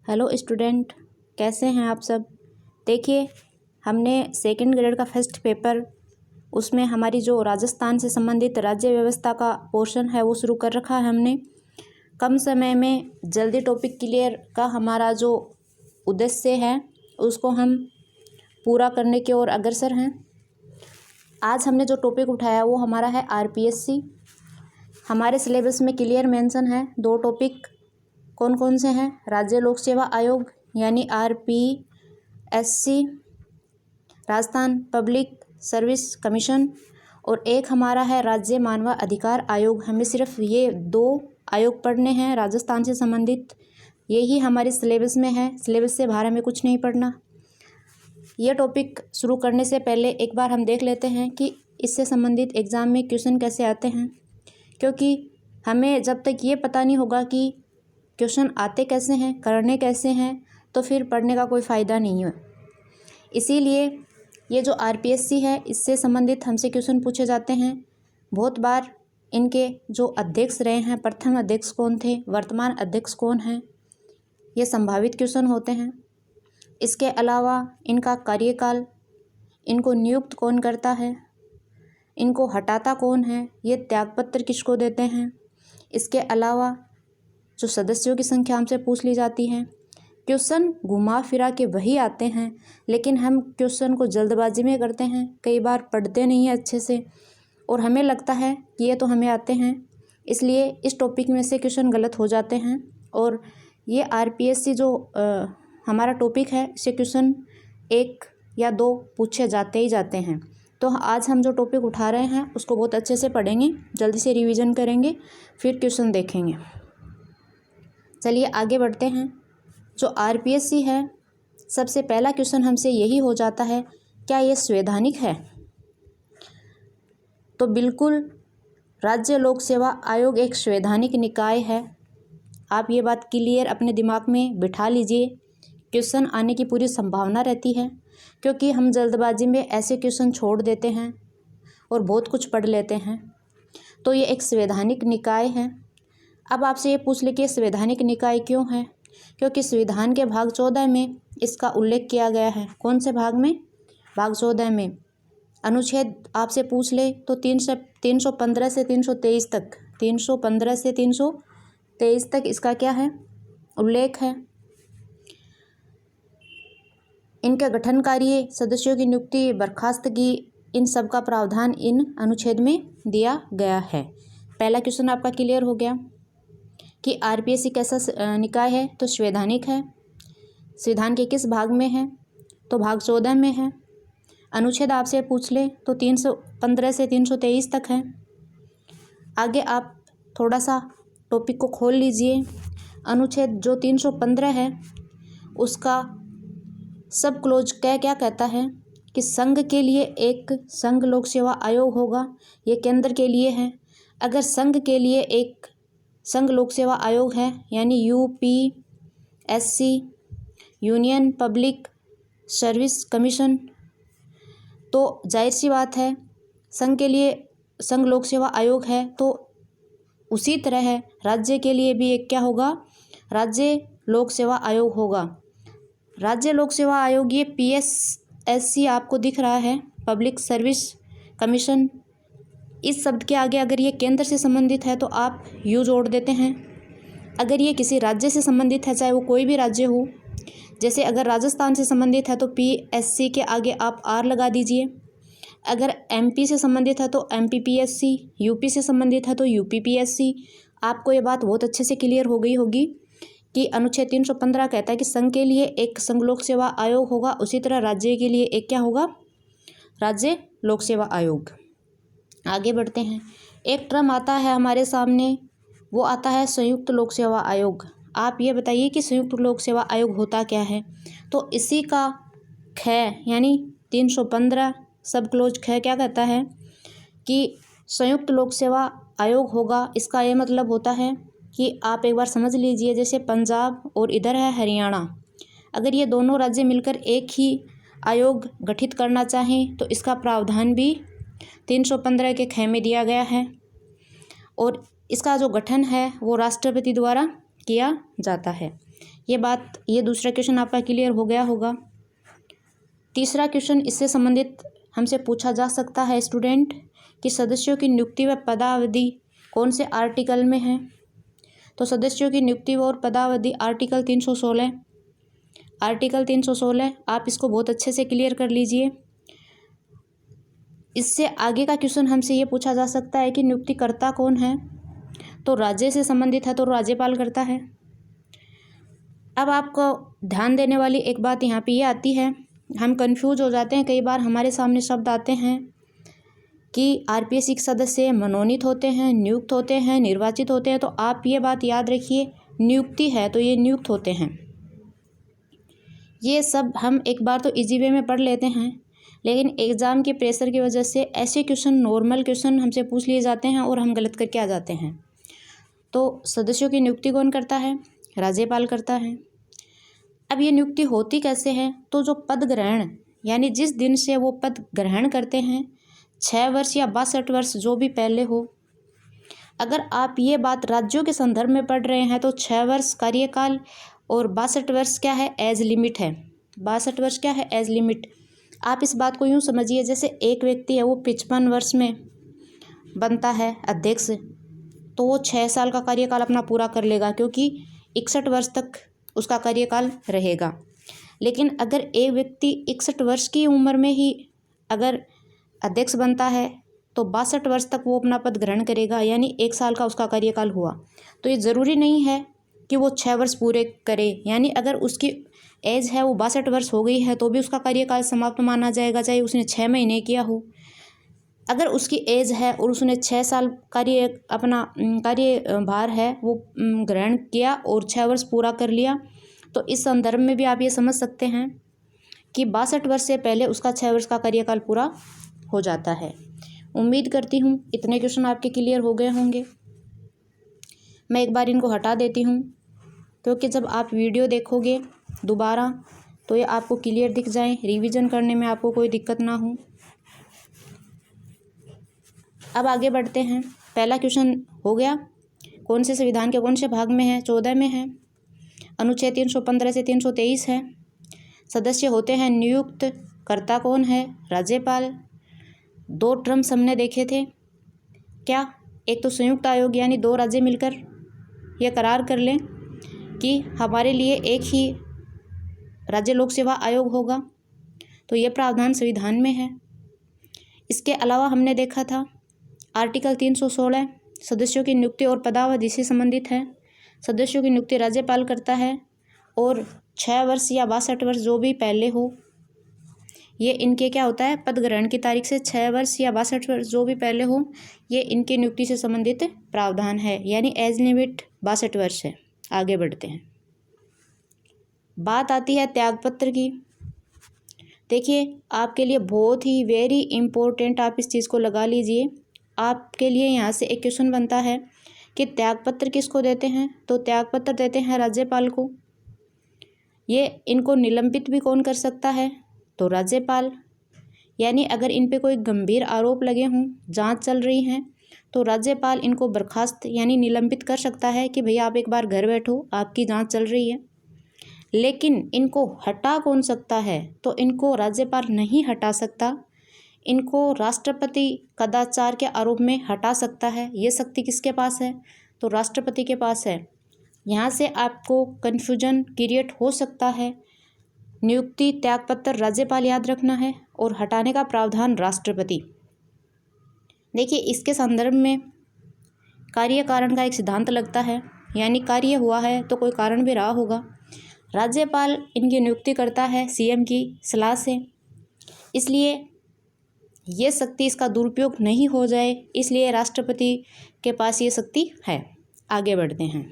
Hello student, कैसे हैं आप सब। देखिए, हमने सेकंड ग्रेड का फर्स्ट पेपर उसमें हमारी जो राजस्थान से संबंधित राज्य व्यवस्था का पोर्शन है वो शुरू कर रखा है। हमने कम समय में जल्दी टॉपिक क्लियर का हमारा जो उद्देश्य है उसको हम पूरा करने की ओर अग्रसर हैं। आज हमने जो टॉपिक उठाया वो हमारा है आरपीएससी। हमारे सिलेबस में क्लियर मेंशन है 2 टॉपिक कौन कौन से हैं। राज्य लोक सेवा आयोग यानी RPSC, Rajasthan public service commission, और एक हमारा है राज्य मानव अधिकार आयोग। हमें सिर्फ ये 2 आयोग पढ़ने हैं राजस्थान से संबंधित। यही हमारे सिलेबस में है, सिलेबस से बाहर हमें कुछ नहीं पढ़ना। ये टॉपिक शुरू करने से पहले एक बार हम देख लेते हैं कि इससे संबंधित एग्ज़ाम में क्वेश्चन कैसे आते हैं, क्योंकि हमें जब तक ये पता नहीं होगा कि क्वेश्चन आते कैसे हैं, करने कैसे हैं, तो फिर पढ़ने का कोई फ़ायदा नहीं है। इसीलिए ये जो आरपीएससी है इससे संबंधित हमसे क्वेश्चन पूछे जाते हैं। बहुत बार इनके जो अध्यक्ष रहे हैं, प्रथम अध्यक्ष कौन थे, वर्तमान अध्यक्ष कौन हैं, ये संभावित क्वेश्चन होते हैं। इसके अलावा इनका कार्यकाल, इनको नियुक्त कौन करता है, इनको हटाता कौन है, ये त्यागपत्र किसको देते हैं। इसके अलावा जो सदस्यों की संख्या हमसे पूछ ली जाती है। क्वेश्चन घुमा फिरा के वही आते हैं, लेकिन हम क्वेश्चन को जल्दबाजी में करते हैं, कई बार पढ़ते नहीं हैं अच्छे से और हमें लगता है कि ये तो हमें आते हैं, इसलिए इस टॉपिक में से क्वेश्चन गलत हो जाते हैं। और ये आरपीएससी जो हमारा टॉपिक है इससे क्वेश्चन 1 या 2 पूछे जाते ही जाते हैं। तो आज हम जो टॉपिक उठा रहे हैं उसको बहुत अच्छे से पढ़ेंगे, जल्दी से रिवीजन करेंगे, फिर क्वेश्चन देखेंगे। चलिए आगे बढ़ते हैं। जो आरपीएससी है, सबसे पहला क्वेश्चन हमसे यही हो जाता है, क्या ये संवैधानिक है। तो बिल्कुल, राज्य लोक सेवा आयोग एक संवैधानिक निकाय है। आप ये बात क्लियर अपने दिमाग में बिठा लीजिए। क्वेश्चन आने की पूरी संभावना रहती है, क्योंकि हम जल्दबाजी में ऐसे क्वेश्चन छोड़ देते हैं और बहुत कुछ पढ़ लेते हैं। तो ये एक संवैधानिक निकाय है। अब आपसे ये पूछ ले कि संवैधानिक निकाय क्यों है, क्योंकि संविधान के भाग 14 में इसका उल्लेख किया गया है। कौन से भाग में? भाग 14 में। अनुच्छेद आपसे पूछ ले तो 315 से 323 तक, 315 से 323 तक इसका क्या है? उल्लेख है। इनके गठन कार्य, सदस्यों की नियुक्ति, बर्खास्तगी, इन सब का प्रावधान इन अनुच्छेद में दिया गया है। पहला क्वेश्चन आपका क्लियर हो गया कि आरपीएससी कैसा निकाय है। तो संवैधानिक है। संविधान के किस भाग में है? तो भाग 14 में है। अनुच्छेद आपसे पूछ ले तो 315 से 323 तक है। आगे आप थोड़ा सा टॉपिक को खोल लीजिए। अनुच्छेद जो 315 है उसका सब क्लोज क्या कहता है कि संघ के लिए एक संघ लोक सेवा आयोग होगा। ये केंद्र के लिए है। अगर संघ के लिए एक संघ लोक सेवा आयोग है यानी UPSC, union public service commission, तो जाहिर सी बात है संघ के लिए संघ लोक सेवा आयोग है, तो उसी तरह है राज्य के लिए भी एक क्या होगा? राज्य लोक सेवा आयोग होगा। राज्य लोक सेवा आयोग, ये पीएसएससी आपको दिख रहा है, पब्लिक सर्विस कमीशन। इस शब्द के आगे अगर ये केंद्र से संबंधित है तो आप यू जोड़ देते हैं। अगर ये किसी राज्य से संबंधित है, चाहे वो कोई भी राज्य हो, जैसे अगर राजस्थान से संबंधित है तो पीएससी के आगे आप आर लगा दीजिए। अगर एमपी से संबंधित है तो एमपीपीएससी, यूपी से संबंधित है तो यूपीपीएससी। आपको ये बात बहुत अच्छे से क्लियर हो गई होगी कि अनुच्छेद 315 कहता है कि संघ के लिए एक संघ लोक सेवा आयोग होगा, उसी तरह राज्य के लिए एक क्या होगा? राज्य लोक सेवा आयोग। आगे बढ़ते हैं। एक टर्म आता है हमारे सामने, वो आता है संयुक्त लोक सेवा आयोग। आप ये बताइए कि संयुक्त लोक सेवा आयोग होता क्या है। तो इसी का ख यानी 315 सब क्लोज ख क्या कहता है कि संयुक्त लोक सेवा आयोग होगा। इसका ये मतलब होता है कि आप एक बार समझ लीजिए, जैसे पंजाब और इधर है हरियाणा, अगर ये दोनों राज्य मिलकर एक ही आयोग गठित करना चाहें तो इसका प्रावधान भी 315 के ख में दिया गया है, और इसका जो गठन है वो राष्ट्रपति द्वारा किया जाता है। ये दूसरा क्वेश्चन आपका क्लियर हो गया होगा। तीसरा क्वेश्चन इससे संबंधित हमसे पूछा जा सकता है स्टूडेंट कि सदस्यों की नियुक्ति व पदावधि कौन से आर्टिकल में है। तो सदस्यों की नियुक्ति और पदावधि आर्टिकल 316 आप इसको बहुत अच्छे से क्लियर कर लीजिए। इससे आगे का क्वेश्चन हमसे ये पूछा जा सकता है कि नियुक्तिकर्ता कौन है। तो राज्य से संबंधित है तो राज्यपाल करता है। अब आपको ध्यान देने वाली एक बात यहाँ पे ये आती है, हम कंफ्यूज हो जाते हैं। कई बार हमारे सामने शब्द आते हैं कि आरपीएससी के सदस्य मनोनीत होते हैं, नियुक्त होते हैं, निर्वाचित होते हैं। तो आप ये बात याद रखिए, नियुक्ति है तो ये नियुक्त होते हैं। ये सब हम एक बार तो इजी वे में पढ़ लेते हैं, लेकिन एग्ज़ाम के प्रेशर की वजह से ऐसे क्वेश्चन, नॉर्मल क्वेश्चन हमसे पूछ लिए जाते हैं और हम गलत करके आ जाते हैं। तो सदस्यों की नियुक्ति कौन करता है? राज्यपाल करता है। अब ये नियुक्ति होती कैसे है? तो जो पद ग्रहण यानी जिस दिन से वो पद ग्रहण करते हैं, 6 वर्ष या 62 वर्ष जो भी पहले हो। अगर आप ये बात राज्यों के संदर्भ में पढ़ रहे हैं तो 6 वर्ष कार्यकाल और 62 वर्ष क्या है? एज लिमिट है। 62 वर्ष क्या है? Age limit. आप इस बात को यूँ समझिए, जैसे एक व्यक्ति है वो 55 वर्ष में बनता है अध्यक्ष, तो वो 6 साल का कार्यकाल अपना पूरा कर लेगा, क्योंकि 61 वर्ष तक उसका कार्यकाल रहेगा। लेकिन अगर एक व्यक्ति 61 वर्ष की उम्र में ही अगर अध्यक्ष बनता है तो 62 वर्ष तक वो अपना पद ग्रहण करेगा, यानी 1 साल का उसका कार्यकाल हुआ। तो ये ज़रूरी नहीं है कि वो 6 वर्ष पूरे करे, यानी अगर उसकी एज है वो 62 वर्ष हो गई है तो भी उसका कार्यकाल समाप्त माना जाएगा, चाहे उसने 6 महीने किया हो। अगर उसकी एज है और उसने 6 साल कार्यभार है वो ग्रहण किया और 6 वर्ष पूरा कर लिया, तो इस संदर्भ में भी आप ये समझ सकते हैं कि 62 वर्ष से पहले उसका 6 वर्ष का कार्यकाल पूरा हो जाता है। उम्मीद करती हूँ इतने क्वेश्चन आपके क्लियर हो गए होंगे। मैं एक बार इनको हटा देती हूँ, क्योंकि जब आप वीडियो देखोगे दोबारा तो ये आपको क्लियर दिख जाए, रिवीजन करने में आपको कोई दिक्कत ना हो। अब आगे बढ़ते हैं। पहला क्वेश्चन हो गया, कौन से संविधान के कौन से भाग में है? 14 में है। अनुच्छेद 315 से 323 है। सदस्य होते हैं नियुक्त, कर्ता कौन है? राज्यपाल। 2 टर्म्स हमने देखे थे क्या? एक तो संयुक्त आयोग यानी 2 राज्य मिलकर यह करार कर लें कि हमारे लिए एक ही राज्य लोक सेवा आयोग होगा, तो ये प्रावधान संविधान में है। इसके अलावा हमने देखा था आर्टिकल 316 सदस्यों की नियुक्ति और पदावधि से संबंधित है। सदस्यों की नियुक्ति राज्यपाल करता है और 6 वर्ष या 62 वर्ष जो भी पहले हो, ये इनके क्या होता है? पद ग्रहण की तारीख से 6 वर्ष या 62 वर्ष जो भी पहले हो, ये इनकी नियुक्ति से संबंधित प्रावधान है, यानी एज लिमिट 62 वर्ष है। आगे बढ़ते हैं। बात आती है त्यागपत्र की। देखिए आपके लिए बहुत ही वेरी इम्पोर्टेंट, आप इस चीज़ को लगा लीजिए। आपके लिए यहाँ से एक क्वेश्चन बनता है कि त्यागपत्र किसको देते हैं? तो त्यागपत्र देते हैं राज्यपाल को। ये इनको निलंबित भी कौन कर सकता है? तो राज्यपाल। यानी अगर इन पे कोई गंभीर आरोप लगे हों, जांच चल रही हैं, तो राज्यपाल इनको बर्खास्त यानी निलंबित कर सकता है कि भैया आप एक बार घर बैठो, आपकी जांच चल रही है। लेकिन इनको हटा कौन सकता है? तो इनको राज्यपाल नहीं हटा सकता, इनको राष्ट्रपति कदाचार के आरोप में हटा सकता है। ये शक्ति किसके पास है? तो राष्ट्रपति के पास है। यहाँ से आपको कन्फ्यूजन क्रिएट हो सकता है। नियुक्ति त्यागपत्र राज्यपाल याद रखना है और हटाने का प्रावधान राष्ट्रपति। देखिए इसके संदर्भ में कार्य कारण का एक सिद्धांत लगता है, यानी कार्य हुआ है तो कोई कारण भी रहा होगा। राज्यपाल इनकी नियुक्ति करता है सीएम की सलाह से, इसलिए ये शक्ति इसका दुरुपयोग नहीं हो जाए, इसलिए राष्ट्रपति के पास ये शक्ति है। आगे बढ़ते हैं।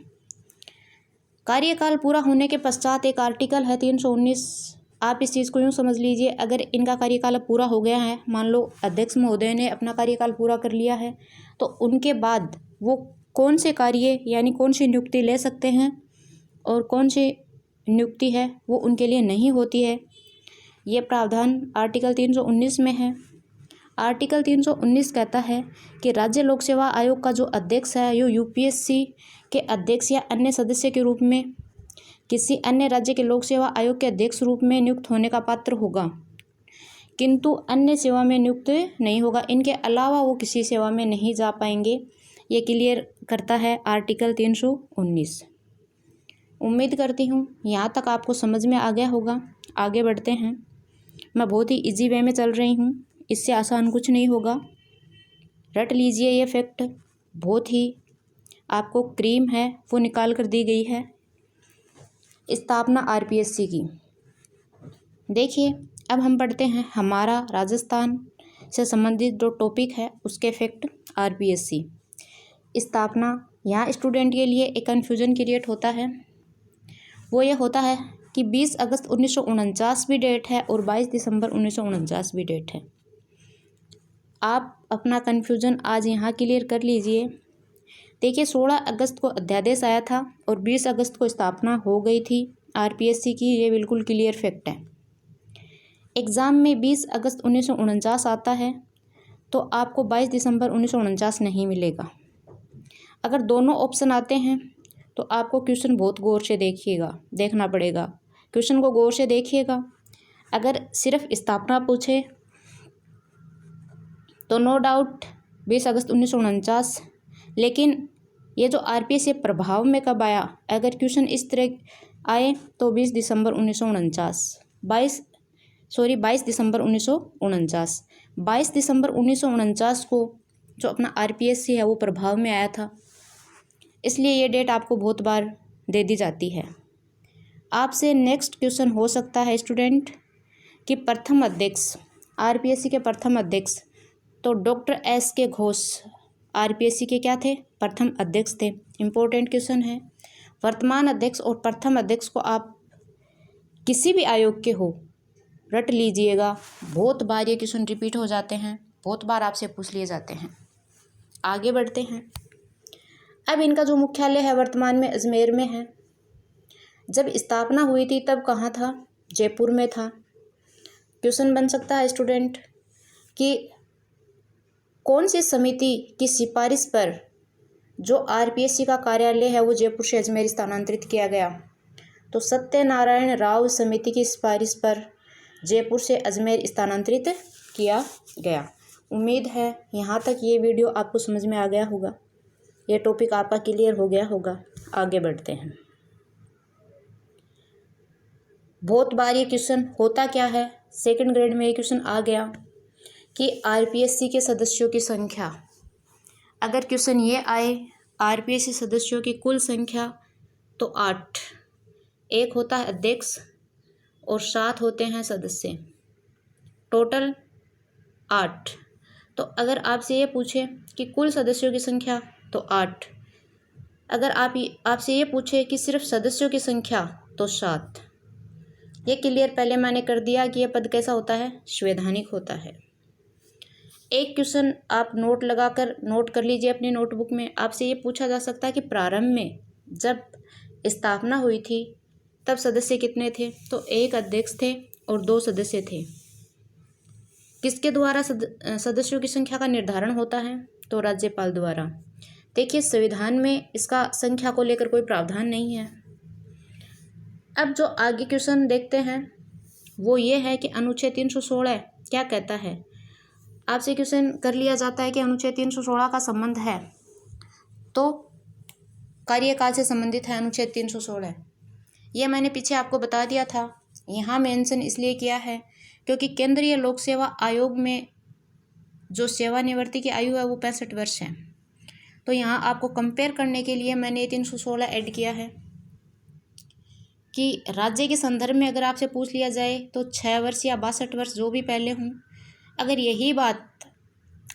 कार्यकाल पूरा होने के पश्चात एक आर्टिकल है 319। आप इस चीज़ को यूँ समझ लीजिए, अगर इनका कार्यकाल पूरा हो गया है, मान लो अध्यक्ष महोदय ने अपना कार्यकाल पूरा कर लिया है, तो उनके बाद वो कौन से कार्य यानी कौन सी नियुक्ति ले सकते हैं और कौन सी नियुक्ति है वो उनके लिए नहीं होती है। ये प्रावधान आर्टिकल 319 में है। आर्टिकल 319 कहता है कि राज्य लोक सेवा आयोग का जो अध्यक्ष है, यो यूपीएससी के अध्यक्ष या अन्य सदस्य के रूप में किसी अन्य राज्य के लोक सेवा आयोग के अध्यक्ष रूप में नियुक्त होने का पात्र होगा, किंतु अन्य सेवा में नियुक्त नहीं होगा। इनके अलावा वो किसी सेवा में नहीं जा पाएंगे। ये क्लियर करता है आर्टिकल 319। उम्मीद करती हूँ यहाँ तक आपको समझ में आ गया होगा। आगे बढ़ते हैं। मैं बहुत ही इजी वे में चल रही हूँ, इससे आसान कुछ नहीं होगा। रट लीजिए, ये फैक्ट बहुत ही आपको क्रीम है वो निकाल कर दी गई है। स्थापना आरपीएससी की। देखिए अब हम पढ़ते हैं हमारा राजस्थान से संबंधित जो टॉपिक है उसके फैक्ट। आरपीएससी स्थापना। यहाँ स्टूडेंट के लिए एक कन्फ्यूजन क्रिएट होता है, वो ये होता है कि 20 अगस्त 1949 भी डेट है और 22 दिसंबर 1949 भी डेट है। आप अपना कन्फ्यूजन आज यहाँ क्लियर कर लीजिए। देखिए 16 अगस्त को अध्यादेश आया था और 20 अगस्त को स्थापना हो गई थी आरपीएससी की, ये बिल्कुल क्लियर फैक्ट है। एग्ज़ाम में 20 अगस्त 1949 आता है तो आपको 22 दिसंबर 1949 नहीं मिलेगा। अगर दोनों ऑप्शन आते हैं तो आपको क्वेश्चन बहुत गौर से देखना पड़ेगा। क्वेश्चन को गौर से देखिएगा। अगर सिर्फ स्थापना पूछे तो नो डाउट 20 अगस्त 1949, लेकिन ये जो आरपीएससी प्रभाव में कब आया, अगर क्वेश्चन इस तरह आए तो 22 दिसंबर 1949 22 दिसंबर 1949 22 दिसंबर 1949 को जो अपना आरपीएससी है वो प्रभाव में आया था, इसलिए ये डेट आपको बहुत बार दे दी जाती है। आपसे नेक्स्ट क्वेश्चन हो सकता है स्टूडेंट कि प्रथम अध्यक्ष, आरपीएससी के प्रथम अध्यक्ष, तो डॉक्टर एस के घोष आरपीएससी के क्या थे, प्रथम अध्यक्ष थे। इम्पोर्टेंट क्वेश्चन है। वर्तमान अध्यक्ष और प्रथम अध्यक्ष को आप किसी भी आयोग के हो रट लीजिएगा, बहुत बार ये क्वेश्चन रिपीट हो जाते हैं, बहुत बार आपसे पूछ लिए जाते हैं। आगे बढ़ते हैं। अब इनका जो मुख्यालय है वर्तमान में अजमेर में है। जब स्थापना हुई थी तब कहाँ था, जयपुर में था। क्वेश्चन बन सकता है स्टूडेंट कि कौन सी समिति की सिफारिश पर जो आरपीएससी का कार्यालय है वो जयपुर से अजमेर स्थानांतरित किया गया, तो सत्यनारायण राव समिति की सिफारिश पर जयपुर से अजमेर स्थानांतरित किया गया। उम्मीद है यहाँ तक ये वीडियो आपको समझ में आ गया होगा, ये टॉपिक आपका क्लियर हो गया होगा। आगे बढ़ते हैं। बहुत बार ये क्वेश्चन होता क्या है, सेकंड ग्रेड में ये क्वेश्चन आ गया कि आरपीएससी के सदस्यों की संख्या। अगर क्वेश्चन ये आए आरपीएससी सदस्यों की कुल संख्या तो 8, एक होता है अध्यक्ष और 7 होते हैं सदस्य, टोटल 8। तो अगर आपसे ये पूछे कि कुल सदस्यों की संख्या तो 8, अगर आपसे ये पूछे कि सिर्फ सदस्यों की संख्या तो 7। ये क्लियर पहले मैंने कर दिया कि यह पद कैसा होता है, संवैधानिक होता है। एक क्वेश्चन आप नोट कर लीजिए अपनी नोटबुक में। आपसे ये पूछा जा सकता है कि प्रारंभ में जब स्थापना हुई थी तब सदस्य कितने थे, तो एक अध्यक्ष थे और 2 सदस्य थे। किसके द्वारा सदस्यों की संख्या का निर्धारण होता है, तो राज्यपाल द्वारा। देखिए संविधान में इसका संख्या को लेकर कोई प्रावधान नहीं है। अब जो आगे क्वेश्चन देखते हैं वो ये है कि अनुच्छेद 316 क्या कहता है। आपसे क्वेश्चन कर लिया जाता है कि अनुच्छेद 316 का संबंध है, तो कार्यकाल से संबंधित है अनुच्छेद 316। ये मैंने पीछे आपको बता दिया था, यहाँ मेंशन इसलिए किया है क्योंकि केंद्रीय लोक सेवा आयोग में जो सेवानिवृत्ति की आयु है वो 65 वर्ष है। तो यहाँ आपको कंपेयर करने के लिए मैंने 316 ऐड किया है कि राज्य के संदर्भ में अगर आपसे पूछ लिया जाए तो 6 वर्ष या 62 वर्ष जो भी पहले हों। अगर यही बात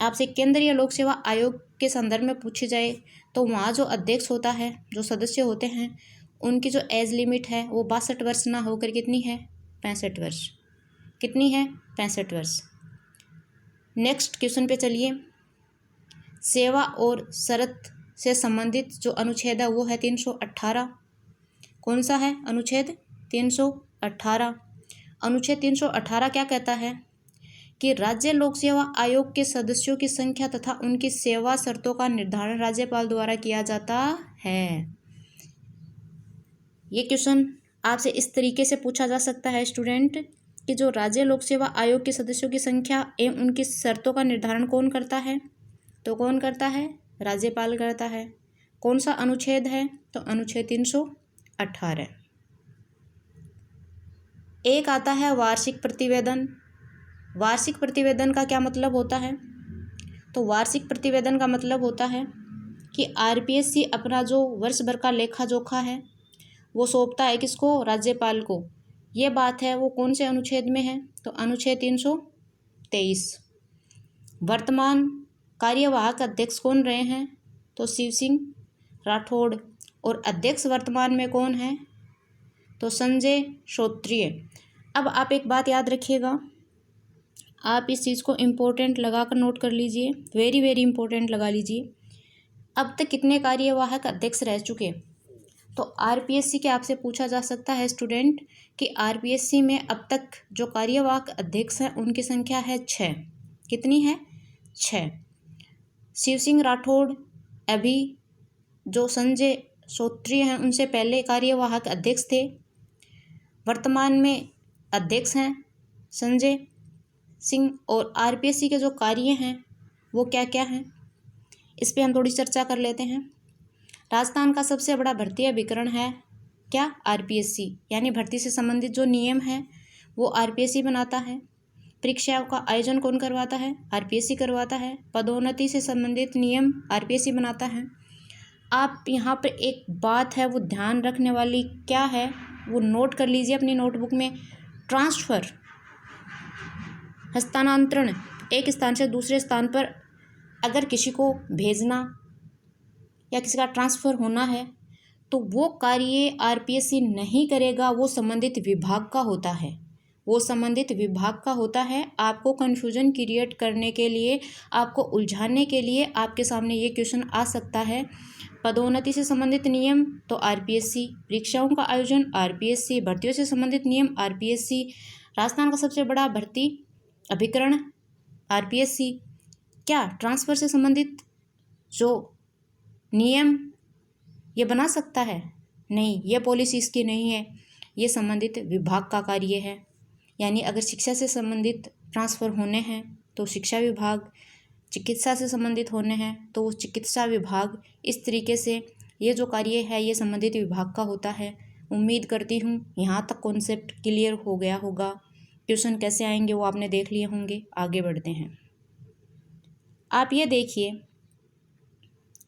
आपसे केंद्रीय लोक सेवा आयोग के संदर्भ में पूछी जाए तो वहाँ जो अध्यक्ष होता है, जो सदस्य होते हैं, उनकी जो एज लिमिट है वो 62 वर्ष ना होकर कितनी है, 65 वर्ष। कितनी है, 65 वर्ष। नेक्स्ट क्वेश्चन पे चलिए। सेवा और शर्त से संबंधित जो अनुच्छेद है वो है 318। कौन सा है अनुच्छेद 318। अनुच्छेद 318 क्या कहता है कि राज्य लोक सेवा आयोग के सदस्यों की संख्या तथा उनकी सेवा शर्तों का निर्धारण राज्यपाल द्वारा किया जाता है। ये क्वेश्चन आपसे इस तरीके से पूछा जा सकता है स्टूडेंट कि जो राज्य लोक सेवा आयोग के सदस्यों की संख्या एवं उनकी शर्तों का निर्धारण कौन करता है? तो कौन करता है? राज्यपाल करता है। कौन सा अनुच्छेद है? तो अनुच्छेद 318। एक आता है वार्षिक प्रतिवेदन। वार्षिक प्रतिवेदन का क्या मतलब होता है? तो वार्षिक प्रतिवेदन का मतलब होता है कि आरपीएससी अपना जो वर्ष भर का लेखा जोखा है वो सौंपता है किसको? राज्यपाल को। ये बात है वो कौन से अनुच्छेद में है? तो अनुच्छेद 323। वर्तमान कार्यवाहक अध्यक्ष कौन रहे हैं? तो शिव सिंह राठौड़। और अध्यक्ष वर्तमान में कौन है? तो संजय श्रोत्रिय। अब आप एक बात याद रखिएगा, आप इस चीज़ को इम्पोर्टेंट लगा कर नोट कर लीजिए, वेरी वेरी इंपॉर्टेंट लगा लीजिए। अब तक कितने कार्यवाहक अध्यक्ष रह चुके? तो आरपीएससी के आपसे पूछा जा सकता है स्टूडेंट कि आरपीएससी में अब तक जो कार्यवाहक अध्यक्ष हैं उनकी संख्या है 6। कितनी है? 6। शिव सिंह राठौड़ अभी जो संजय श्रोत्रिय हैं उनसे पहले कार्यवाहक अध्यक्ष थे। वर्तमान में अध्यक्ष हैं संजय सिंह। और आरपीएससी के जो कार्य हैं वो क्या क्या हैं, इस पे हम थोड़ी चर्चा कर लेते हैं। राजस्थान का सबसे बड़ा भर्ती अभिकरण है क्या? आरपीएससी। यानी भर्ती से संबंधित जो नियम है वो आरपीएससी बनाता है। परीक्षाओं का आयोजन कौन करवाता है? आरपीएससी करवाता है। पदोन्नति से संबंधित नियम आरपीएससी बनाता है। आप यहाँ पर एक बात है वो ध्यान रखने वाली क्या है वो नोट कर लीजिए अपनी नोटबुक में। ट्रांसफ़र, हस्तांतरण, एक स्थान से दूसरे स्थान पर अगर किसी को भेजना या किसी का ट्रांसफ़र होना है तो वो कार्य आरपीएससी नहीं करेगा, वो संबंधित विभाग का होता है। वो संबंधित विभाग का होता है। आपको कन्फ्यूजन क्रिएट करने के लिए, आपको उलझाने के लिए आपके सामने ये क्वेश्चन आ सकता है। पदोन्नति से संबंधित नियम तो आरपीएससी, परीक्षाओं का आयोजन आरपीएससी, भर्तियों से संबंधित नियम आरपीएससी, राजस्थान का सबसे बड़ा भर्ती अभिकरण आरपीएससी। क्या ट्रांसफ़र से संबंधित जो नियम ये बना सकता है? नहीं, ये पॉलिसी इसकी नहीं है, ये संबंधित विभाग का कार्य है। यानी अगर शिक्षा से संबंधित ट्रांसफ़र होने हैं तो शिक्षा विभाग, चिकित्सा से संबंधित होने हैं तो वो चिकित्सा विभाग। इस तरीके से ये जो कार्य है ये संबंधित विभाग का होता है। उम्मीद करती हूँ यहाँ तक कॉन्सेप्ट क्लियर हो गया होगा। क्वेश्चन कैसे आएंगे वो आपने देख लिए होंगे। आगे बढ़ते हैं। आप ये देखिए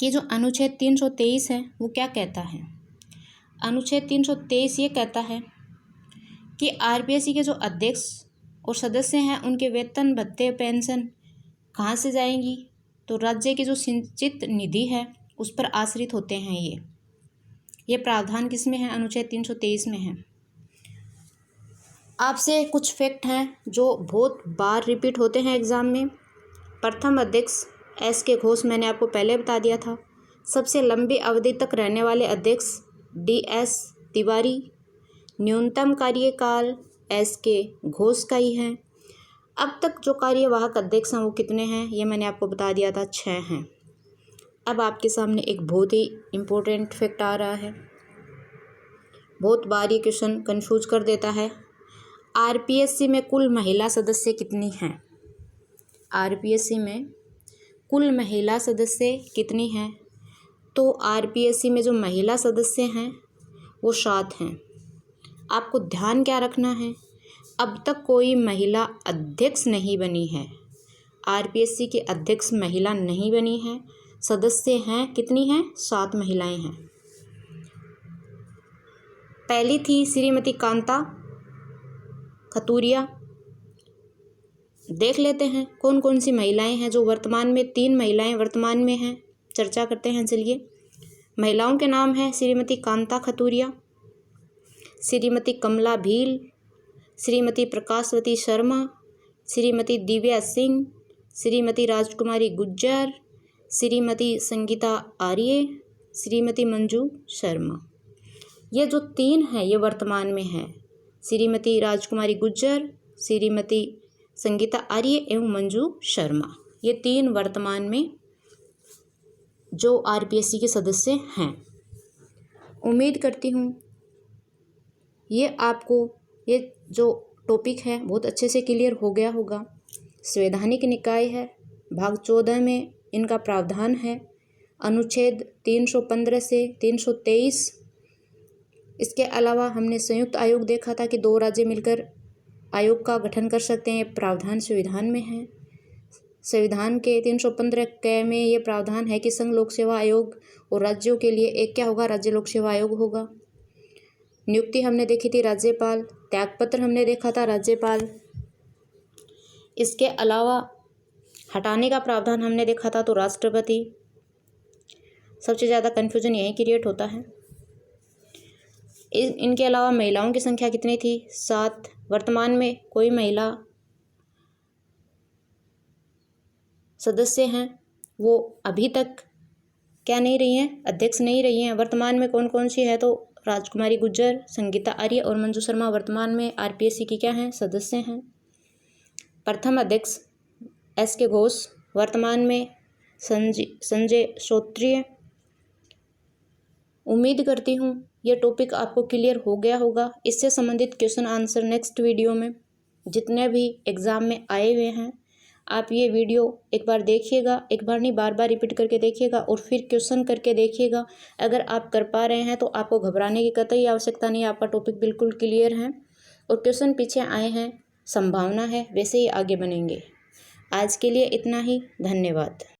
कि जो अनुच्छेद 323 है वो क्या कहता है। अनुच्छेद 323 ये कहता है कि आरपीएससी के जो अध्यक्ष और सदस्य हैं उनके वेतन भत्ते पेंशन कहाँ से जाएंगी? तो राज्य की जो संचित निधि है उस पर आश्रित होते हैं। ये प्रावधान किस में है? अनुच्छेद 323 में है। आपसे कुछ फैक्ट हैं जो बहुत बार रिपीट होते हैं एग्ज़ाम में। प्रथम अध्यक्ष एस.के. घोष, मैंने आपको पहले बता दिया था। सबसे लंबी अवधि तक रहने वाले अध्यक्ष डी.एस. तिवारी। न्यूनतम कार्यकाल एस.के. घोष का ही है। अब तक जो कार्यवाहक अध्यक्ष हैं वो कितने हैं? ये मैंने आपको बता दिया था, 6 हैं। अब आपके सामने एक बहुत ही इम्पोर्टेंट फैक्ट आ रहा है। बहुत बार ये क्वेश्चन कंफ्यूज कर देता है। आरपीएससी में कुल महिला सदस्य कितनी हैं? आरपीएससी में कुल महिला सदस्य कितनी हैं? तो आरपीएससी में जो महिला सदस्य हैं वो 7 हैं। आपको ध्यान क्या रखना है, अब तक कोई महिला अध्यक्ष नहीं बनी है। आरपीएससी के अध्यक्ष महिला नहीं बनी है। सदस्य हैं कितनी हैं? 7 महिलाएं हैं। पहली थी श्रीमती कांता खतूरिया। देख लेते हैं कौन कौन सी महिलाएं हैं जो वर्तमान में। 3 महिलाएं वर्तमान में हैं, चर्चा करते हैं। चलिए, महिलाओं के नाम हैं श्रीमती कांता खतूरिया, श्रीमती कमला भील, श्रीमती प्रकाशवती शर्मा, श्रीमती दिव्या सिंह, श्रीमती राजकुमारी गुज्जर, श्रीमती संगीता आर्य, श्रीमती मंजू शर्मा। ये जो 3 हैं ये वर्तमान में हैं। श्रीमती राजकुमारी गुज्जर, श्रीमती संगीता आर्य एवं मंजू शर्मा, ये 3 वर्तमान में जो आरपीएससी के सदस्य हैं। उम्मीद करती हूँ ये आपको ये जो टॉपिक है बहुत अच्छे से क्लियर हो गया होगा। संवैधानिक निकाय है, भाग 14 में इनका प्रावधान है, अनुच्छेद 315 से 323। इसके अलावा हमने संयुक्त आयोग देखा था कि 2 राज्य मिलकर आयोग का गठन कर सकते हैं, प्रावधान संविधान में है। संविधान के 315 क में ये प्रावधान है कि संघ लोक सेवा आयोग और राज्यों के लिए एक क्या होगा, राज्य लोक सेवा आयोग होगा। नियुक्ति हमने देखी थी राज्यपाल, त्यागपत्र हमने देखा था राज्यपाल। इसके अलावा हटाने का प्रावधान हमने देखा था तो राष्ट्रपति। सबसे ज़्यादा कन्फ्यूजन यही क्रिएट होता है। इनके अलावा महिलाओं की संख्या कितनी थी? 7। वर्तमान में कोई महिला सदस्य हैं वो अभी तक क्या नहीं रही हैं, अध्यक्ष नहीं रही हैं। वर्तमान में कौन कौन सी है तो राजकुमारी गुज्जर, संगीता आर्य और मंजू शर्मा वर्तमान में आरपीएससी की क्या हैं, सदस्य हैं। प्रथम अध्यक्ष एस.के. घोष, वर्तमान में संजय श्रोत्रिय। उम्मीद करती हूँ ये टॉपिक आपको क्लियर हो गया होगा। इससे संबंधित क्वेश्चन आंसर नेक्स्ट वीडियो में जितने भी एग्ज़ाम में आए हुए हैं आप ये वीडियो एक बार देखिएगा, एक बार नहीं बार बार रिपीट करके देखिएगा और फिर क्वेश्चन करके देखिएगा। अगर आप कर पा रहे हैं तो आपको घबराने की कतई आवश्यकता नहीं है, आपका टॉपिक बिल्कुल क्लियर है और क्वेश्चन पीछे आए हैं, संभावना है वैसे ही आगे बनेंगे। आज के लिए इतना ही, धन्यवाद।